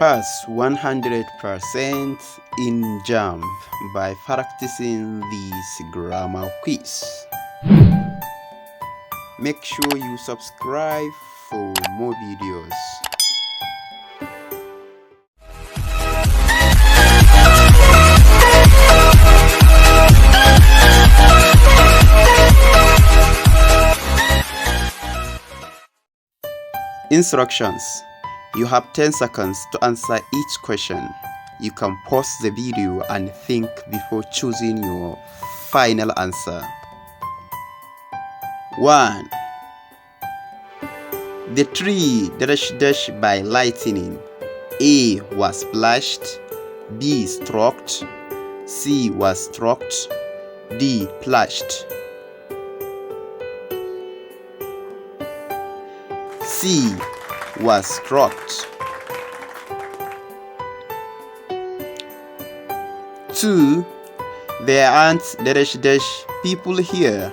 Pass 100% in Jamb by practicing this grammar quiz. Make sure you subscribe for more videos. Instructions. You have 10 seconds to answer each question. You can pause the video and think before choosing your final answer. 1. The tree dash by lightning. A was splashed, B struck, C was struck, D plashed. C was struck. 2. There aren't people here.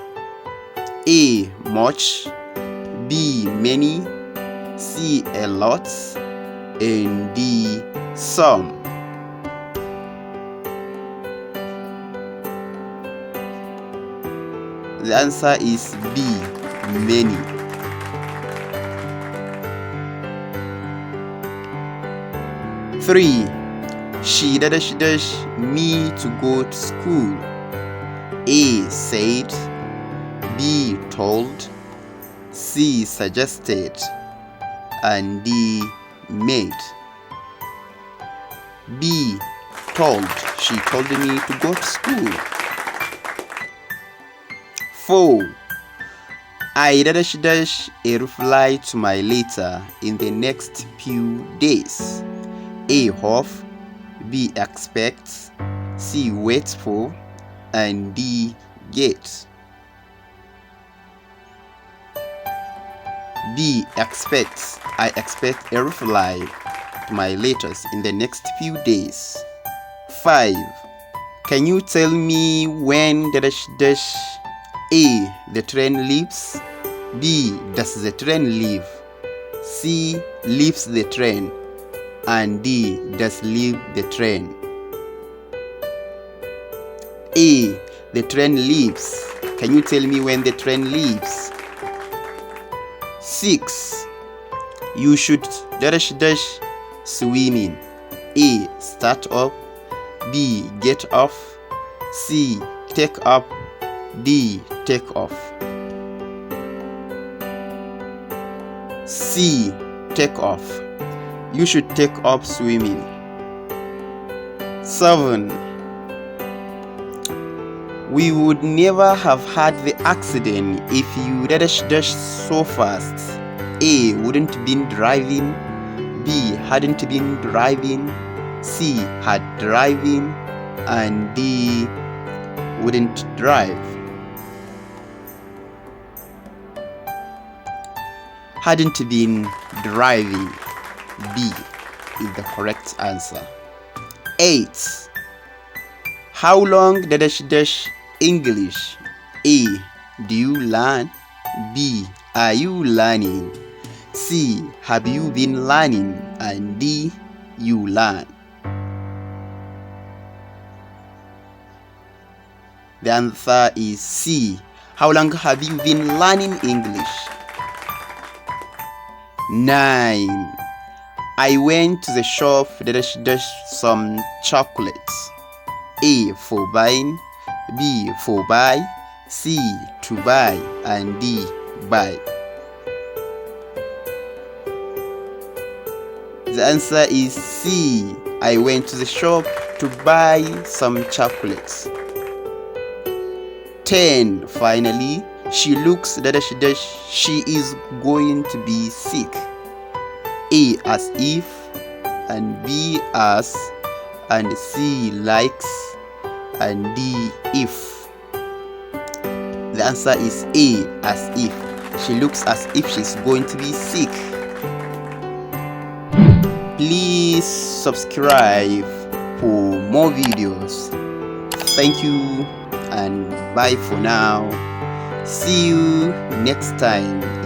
A much, B many, C a lot, and D some. The answer is B, many. 3. She me to go to school. A said, B told, C suggested, and D made. B told, she told me to go to school. 4. I a reply to my letter in the next few days. A hope, B expects, C waits for, and D get. B expects, I expect a reply to my letters in the next few days. 5. Can you tell me when A the train leaves, B does the train leave, C leaves the train, and D does leave the train. A. The train leaves. Can you tell me when the train leaves? 6. You should swimming. A. Start up, B. Get off, C. Take up, D. Take off. C. Take off. You should take up swimming. 7. We would never have had the accident if you dash so fast. A. Wouldn't been driving, B. Hadn't been driving, C. Had driving, and D. Wouldn't drive. Hadn't been driving, B is the correct answer. 8. How long English? A. Do you learn? B. Are you learning? C. Have you been learning? And D. You learn. The answer is C. How long have you been learning English? 9. I went to the shop some chocolates. A. For buying, B. For buy, C. To buy, and D. Buy. The answer is C. I went to the shop to buy some chocolates. 10. Finally, she looks she is going to be sick. A. As if, and B. As, and C. Likes, and D. If. The answer is A. As if. She looks as if she's going to be sick. Please subscribe for more videos. Thank you and bye for now. See you next time.